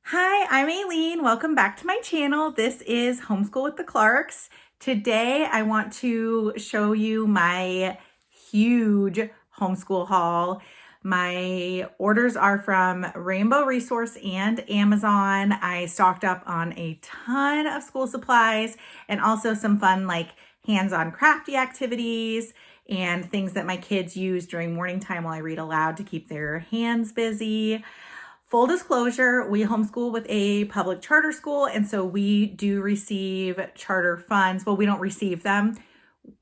Hi, I'm Aileen. Welcome back to my channel. This is Homeschool with the Clarks. Today, I want to show you my huge homeschool haul. My orders are from Rainbow Resource and Amazon. I stocked up on a ton of school supplies and also some fun hands-on crafty activities and things that my kids use during morning time while I read aloud to keep their hands busy. Full disclosure, we homeschool with a public charter school, and so we do receive charter funds. Well, we don't receive them.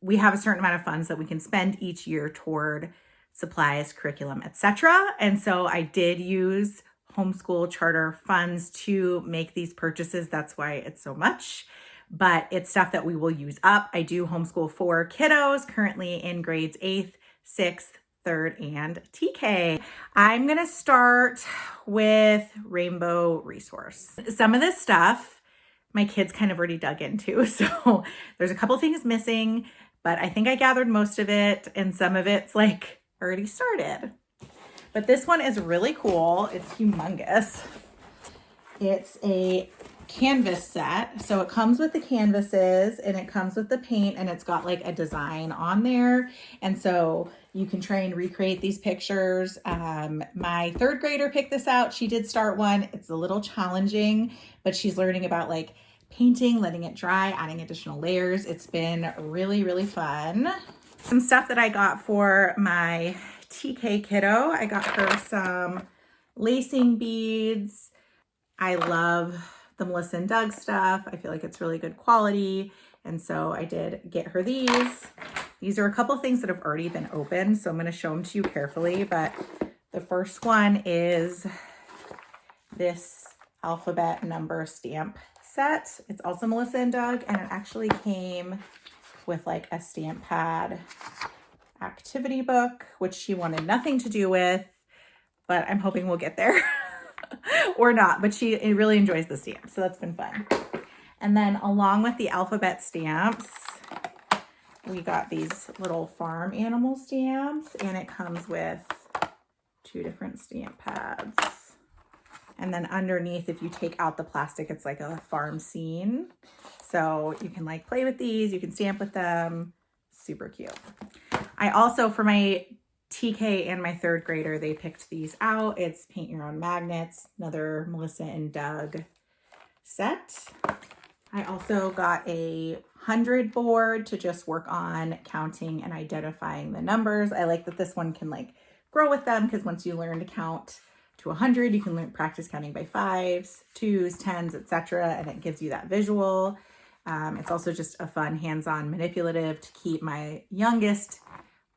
We have a certain amount of funds that we can spend each year toward supplies, curriculum, etc. And so I did use homeschool charter funds to make these purchases. That's why it's so much, but it's stuff that we will use up. I do homeschool 4 kiddos currently in grades 8th, 6th, 3rd, and TK. I'm gonna start with Rainbow Resource. Some of this stuff my kids kind of already dug into, so there's a couple things missing, but I think I gathered most of it, and some of it's already started. But this one is really cool. It's humongous. It's a canvas set. So it comes with the canvases and it comes with the paint, and it's got a design on there. And so you can try and recreate these pictures. My 3rd grader picked this out. She did start one. It's a little challenging, but she's learning about painting, letting it dry, adding additional layers. It's been really, really fun. Some stuff that I got for my TK kiddo. I got her some lacing beads. I love the Melissa and Doug stuff. I feel like it's really good quality. And so I did get her these. These are a couple of things that have already been opened, so I'm going to show them to you carefully. But the first one is this alphabet number stamp set. It's also Melissa and Doug, and it actually came with a stamp pad activity book, which she wanted nothing to do with, but I'm hoping we'll get there. Or not, but she really enjoys the stamps, so that's been fun. And then along with the alphabet stamps, we got these little farm animal stamps, and it comes with 2 different stamp pads. And then underneath, if you take out the plastic, it's like a farm scene. So you can play with these, you can stamp with them. Super cute. I also, for my TK and my 3rd grader, they picked these out. It's paint your own magnets, another Melissa and Doug set. I also got a 100 board to just work on counting and identifying the numbers. I like that this one can grow with them, because once you learn to count to 100, you can practice counting by 5s, 2s, 10s, etc. And it gives you that visual. It's also just a fun hands-on manipulative to keep my youngest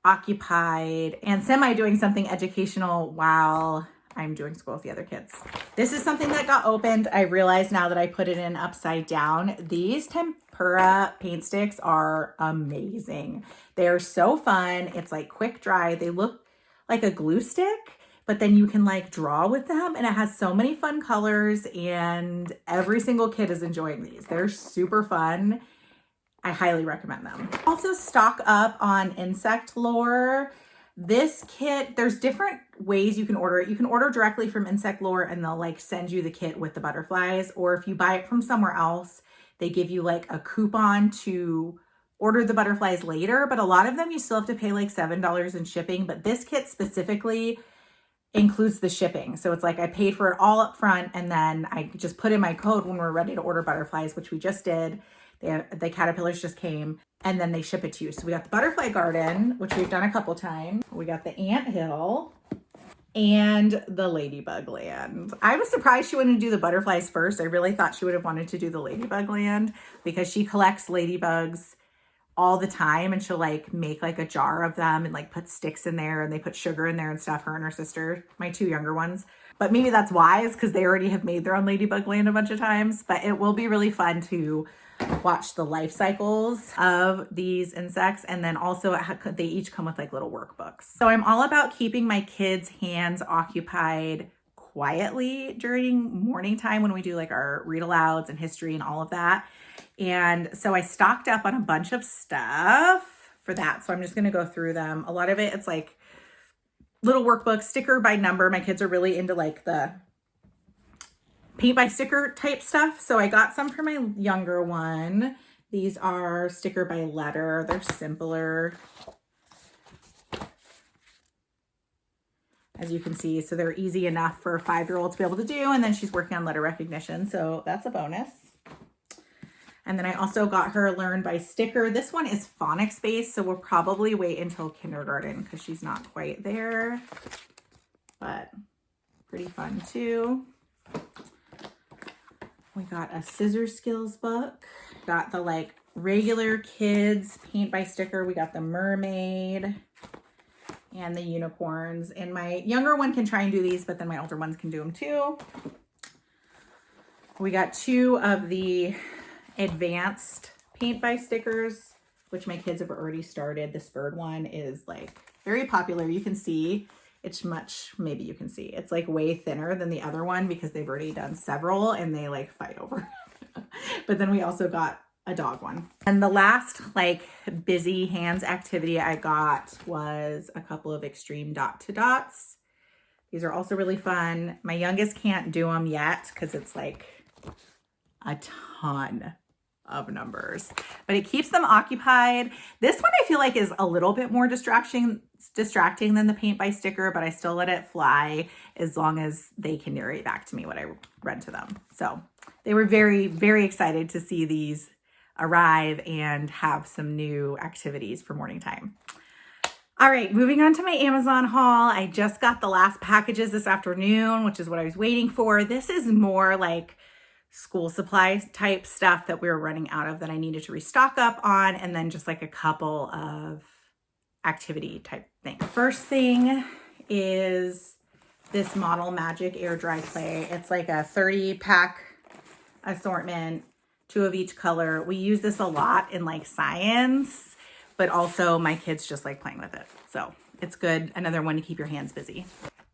occupied and semi doing something educational while I'm doing school with the other kids. This is something that got opened. I realize now that I put it in upside down. These tempera paint sticks are amazing. They're so fun. It's quick dry. They look like a glue stick, but then you can draw with them, and it has so many fun colors, and every single kid is enjoying these. They're super fun. I highly recommend them. Also stock up on insect lore. This kit, there's different ways you can order it. You can order directly from Insect Lore, and they'll send you the kit with the butterflies. Or if you buy it from somewhere else, they give you a coupon to order the butterflies later. But a lot of them you still have to pay $7 in shipping. But this kit specifically includes the shipping. So it's I paid for it all up front, and then I just put in my code when we're ready to order butterflies, which we just did. The caterpillars just came, and then they ship it to you. So we got the butterfly garden, which we've done a couple times. We got the ant hill and the ladybug land. I was surprised she wanted to do the butterflies first. I really thought she would have wanted to do the ladybug land, because she collects ladybugs all the time, and she'll make a jar of them and put sticks in there, and they put sugar in there and stuff, her and her sister, my 2 younger ones. But maybe that's wise, because they already have made their own ladybug land a bunch of times. But it will be really fun to watch the life cycles of these insects. And then also they each come with little workbooks. So I'm all about keeping my kids' hands occupied quietly during morning time when we do our read alouds and history and all of that. And so I stocked up on a bunch of stuff for that. So I'm just going to go through them. A lot of it, it's little workbooks, sticker by number. My kids are really into the paint by sticker type stuff. So I got some for my younger one. These are sticker by letter. They're simpler, as you can see. So they're easy enough for a 5-year-old to be able to do. And then she's working on letter recognition. So that's a bonus. And then I also got her Learn by Sticker. This one is phonics based, so we'll probably wait until kindergarten because she's not quite there, but pretty fun too. We got a scissor skills book. Got the like regular kids paint by sticker. We got the mermaid and the unicorns. And my younger one can try and do these, but then my older ones can do them too. We got 2 of the advanced paint by stickers, which my kids have already started. This bird one is like very popular. You can see it's maybe you can see it's like way thinner than the other one because they've already done several and they like fight over it. But then we also got a dog one. And the last like busy hands activity I got was a couple of extreme dot to dots. These are also really fun. My youngest can't do them yet because it's like a ton of numbers, but it keeps them occupied. This one I feel like is a little bit more distracting than the paint by sticker, but I still let it fly as long as they can narrate back to me what I read to them. So they were very, very excited to see these arrive and have some new activities for morning time. All right, moving on to my Amazon haul. I just got the last packages this afternoon, which is what I was waiting for. This is more like school supplies type stuff that we were running out of that I needed to restock up on, and then just like a couple of activity type things. First thing is this Model Magic air dry clay. It's like a 30-pack assortment, 2 of each color. We use this a lot in like science, but also my kids just like playing with it. So it's good. Another one to keep your hands busy.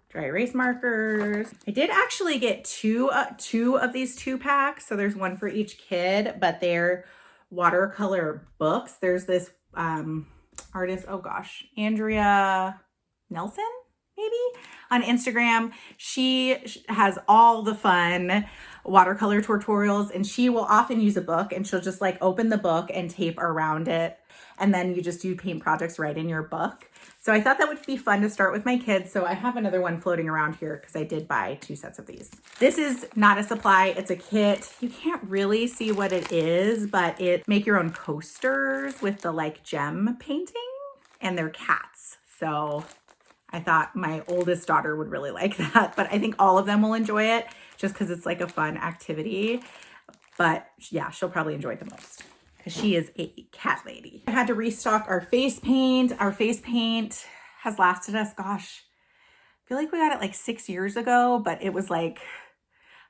Dry erase markers. I did actually get two of these 2-packs. So there's one for each kid, but they're watercolor books. There's this artist, oh gosh, Andrea Nelson, maybe, on Instagram. She has all the fun watercolor tutorials, and she will often use a book and she'll just like open the book and tape around it. And then you just do paint projects right in your book. So I thought that would be fun to start with my kids. So I have another one floating around here because I did buy 2 sets of these. This is not a supply, it's a kit. You can't really see what it is, but it make your own coasters with the like gem painting, and they're cats. So I thought my oldest daughter would really like that, but I think all of them will enjoy it just because it's like a fun activity. But yeah, she'll probably enjoy it the most because she is a cat lady. I had to restock our face paint. Our face paint has lasted us, gosh, I feel like we got it like 6 years ago, but it was like,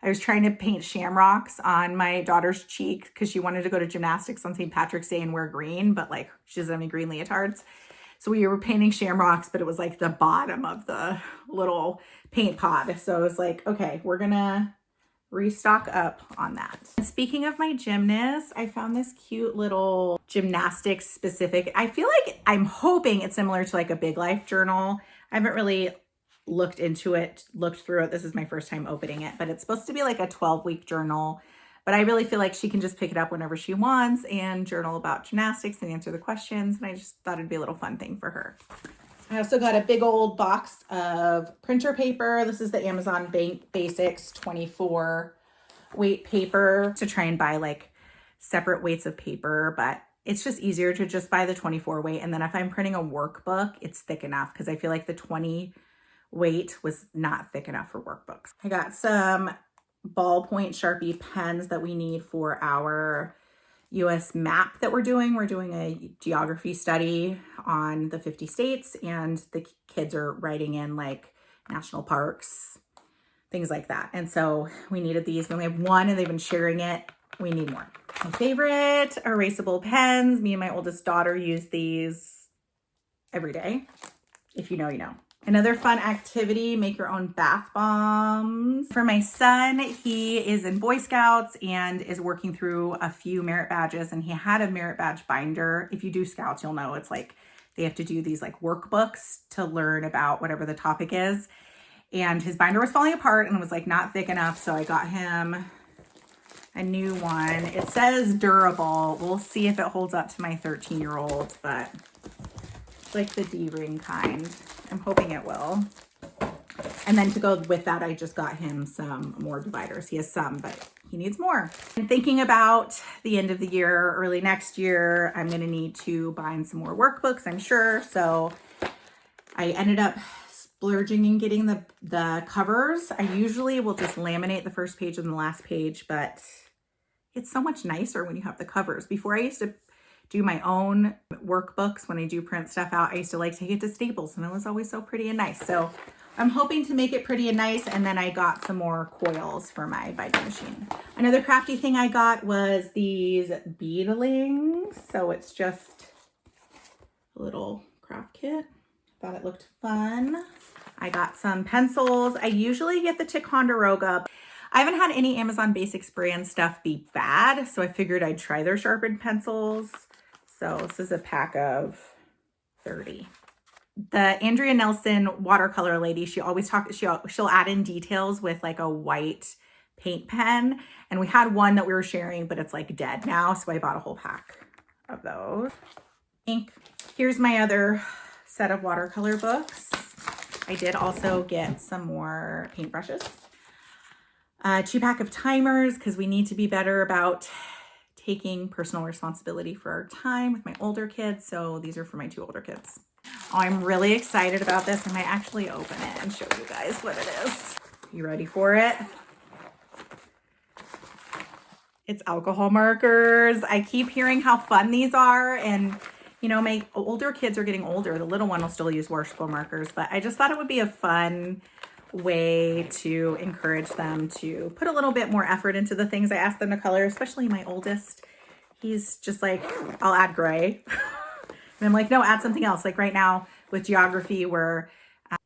I was trying to paint shamrocks on my daughter's cheek because she wanted to go to gymnastics on St. Patrick's Day and wear green, but like she doesn't have any green leotards. So we were painting shamrocks, but it was like the bottom of the little paint pot. So I was like, okay, we're gonna restock up on that. And speaking of my gymnast, I found this cute little gymnastics specific. I feel like I'm hoping it's similar to like a Big Life journal. I haven't really looked through it. This is my first time opening it, but it's supposed to be like a 12-week journal. But I really feel like she can just pick it up whenever she wants and journal about gymnastics and answer the questions. And I just thought it'd be a little fun thing for her. I also got a big old box of printer paper. This is the Amazon Basics 24 weight paper to try and buy like separate weights of paper, but it's just easier to just buy the 24 weight. And then if I'm printing a workbook, it's thick enough because I feel like the 20 weight was not thick enough for workbooks. I got some ballpoint Sharpie pens that we need for our US map that we're doing. We're doing a geography study on the 50 states, and the kids are writing in like national parks, things like that. And so we needed these. We only have one and they've been sharing it. We need more. My favorite erasable pens. Me and my oldest daughter use these every day. If you know, you know. Another fun activity, make your own bath bombs. For my son, he is in Boy Scouts and is working through a few merit badges, and he had a merit badge binder. If you do Scouts, you'll know it's like they have to do these like workbooks to learn about whatever the topic is. and his binder was falling apart and was like not thick enough. So I got him a new one. It says durable. We'll see if it holds up to my 13-year-old, but it's like the D-ring kind. I'm hoping it will. And then to go with that, I just got him some more dividers. He has some, but he needs more. And thinking about the end of the year, early next year, I'm gonna need to buy in some more workbooks, I'm sure. So I ended up splurging and getting the covers. I usually will just laminate the first page and the last page, but it's so much nicer when you have the covers. Before, I used to do my own workbooks. When I do print stuff out, I used to like take it to Staples, and it was always so pretty and nice. So I'm hoping to make it pretty and nice. And then I got some more coils for my binding machine. Another crafty thing I got was these beadlings. So it's just a little craft kit. Thought it looked fun. I got some pencils. I usually get the Ticonderoga. I haven't had any Amazon Basics brand stuff be bad, so I figured I'd try their sharpened pencils. So this is a pack of 30. The Andrea Nelson watercolor lady, she always talks, she'll add in details with like a white paint pen. And we had one that we were sharing, but it's like dead now. So I bought a whole pack of those. Ink. Here's my other set of watercolor books. I did also get some more paintbrushes. 2-pack of timers, because we need to be better about taking personal responsibility for our time with my older kids. So these are for my 2 older kids. Oh, I'm really excited about this. I might actually open it and show you guys what it is. You ready for it? It's alcohol markers. I keep hearing how fun these are, and you know, my older kids are getting older. The little one will still use washable markers, but I just thought it would be a fun way to encourage them to put a little bit more effort into the things I ask them to color, especially my oldest. He's just like, I'll add gray. And I'm like, no, add something else. Like right now with geography, we're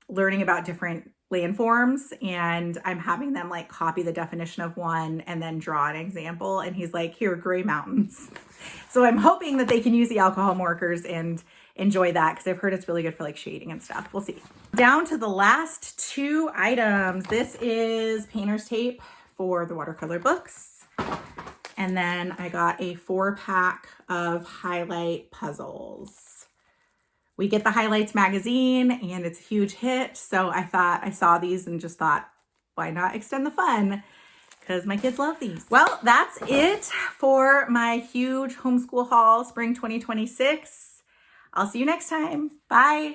learning about different landforms, and I'm having them like copy the definition of one and then draw an example. And he's like, here, gray mountains. So I'm hoping that they can use the alcohol markers and enjoy that, because I've heard it's really good for like shading and stuff. We'll see. Down to the last 2 items. This is painter's tape for the watercolor books. And then I got a 4-pack of highlight puzzles. We get the Highlights magazine and it's a huge hit. So I saw these and just thought, why not extend the fun? Because my kids love these. Well, that's it for my huge homeschool haul, spring 2026. I'll see you next time. Bye.